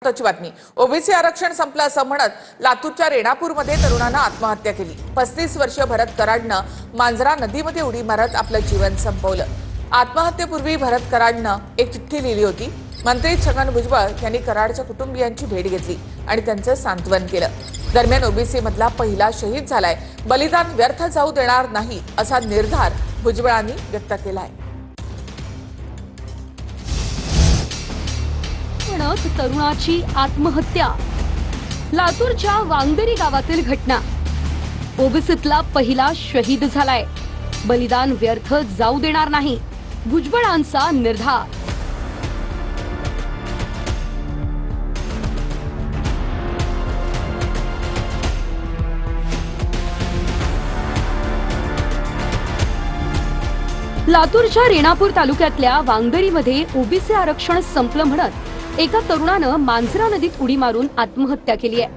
महत्त्वाची बातमी. ओबीसी आरक्षण संपलं असं म्हणत लातूरच्या रेणापूरमध्ये तरुणानं आत्महत्या केली. 35 वर्षीय भरत कराडनं मांजरा नदीमध्ये उडी मारत आपलं जीवन संपवलं. आत्महत्येपूर्वी भरत कराडनं एक चिठ्ठी लिहिली होती. मंत्री छगन भुजबळ यांनी कराडच्या कुटुंबियांची भेट घेतली आणि त्यांचं सांत्वन केलं. दरम्यान ओबीसी मधला पहिला शहीद झालाय. बलिदान व्यर्थ जाऊ देणार नाही असा निर्धार भुजबळांनी व्यक्त केलाय. तरुणाची आत्महत्या. लातूरच्या वांगदरी गावातील घटना. ओबीसीतला पहिला शहीद झालाय. बलिदान व्यर्थ जाऊ देणार नाही, भुजबळांचा निर्धार. लातूरच्या रेणापूर तालुक्यातल्या वांगदरीमध्ये ओबीसी आरक्षण संपलं म्हणत एका तरुणानं मांजरा नदीत उडी मारून आत्महत्या केली आहे.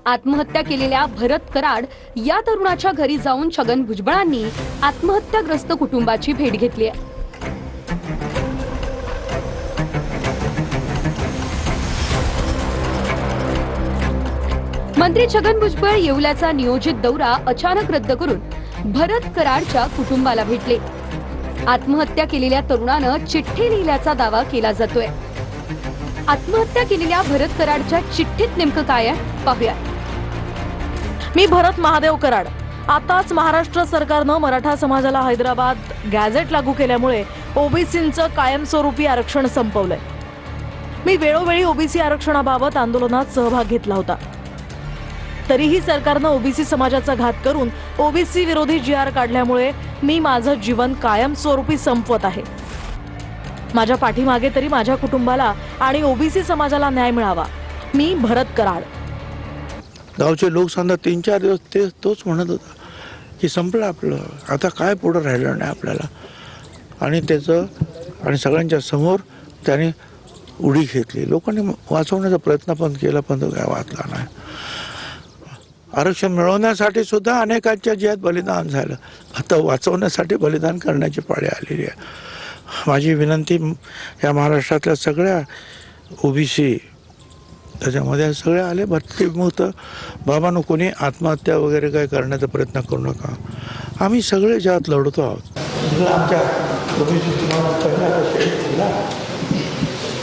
आत्महत्या केलेल्या भरत कराड या तरुणाच्या घरी जाऊन छगन भुजबळांनी आत्महत्याग्रस्त कुटुंबाची भेट घेतली आहे. मंत्री छगन भुजबळ येवल्याचा नियोजित दौरा अचानक रद्द करून भरत कराडच्या कुटुंबाला भेटले. आत्महत्या केलेल्या तरुणानं चिठ्ठी लिहिल्याचा दावा केला जातोय. आत्महत्या केलेल्या भरत कराडच्या चिठ्ठीत नेमकं काय आहे पाहूया. मी भरत महादेव कराड. आताच महाराष्ट्र सरकारनं मराठा समाजाला हैदराबाद गॅझेट लागू केल्यामुळे ओबीसींचं कायमस्वरूपी आरक्षण संपवलंय. मी वेळोवेळी ओबीसी आरक्षणाबाबत आंदोलनात सहभाग घेतला होता. तरीही सरकारनं ओबीसी समाजाचा घात करून ओबीसी विरोधी जी.आर. काढल्यामुळे मी माझं जीवन कायमस्वरूपी संपवत आहे. माझ्या पाठीमागे तरी माझ्या कुटुंबाला आणि ओबीसी समाजाला न्याय मिळावा. मी भरत कराड. गावचे लोक सांगतात 3-4 दिवस तोच म्हणत होता की संपलं आपलं, आता काय पुढं राहिलं नाही आपल्याला. आणि त्याचं आणि सगळ्यांच्या समोर त्याने उडी घेतली. लोकांनी वाचवण्याचा प्रयत्न पण केला, पण तो काय वाचला नाही. आरक्षण मिळवण्यासाठी सुद्धा अनेकांच्या जीवात बलिदान झालं. आता वाचवण्यासाठी बलिदान करण्याची पाळी आलेली आहे. माझी विनंती या महाराष्ट्रातल्या सगळ्या ओबीसी त्याच्यामध्ये सगळे आले भरतीमुक्त बाबांनो, कोणी आत्महत्या वगैरे काय करण्याचा प्रयत्न करू नका. आम्ही सगळे ज्यात लढतो आहोत. आमच्या ओबीसी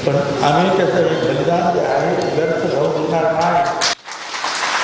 पण आम्ही त्याचं बलिदान जे आहे व्यर्थ जाऊ देणार नाही.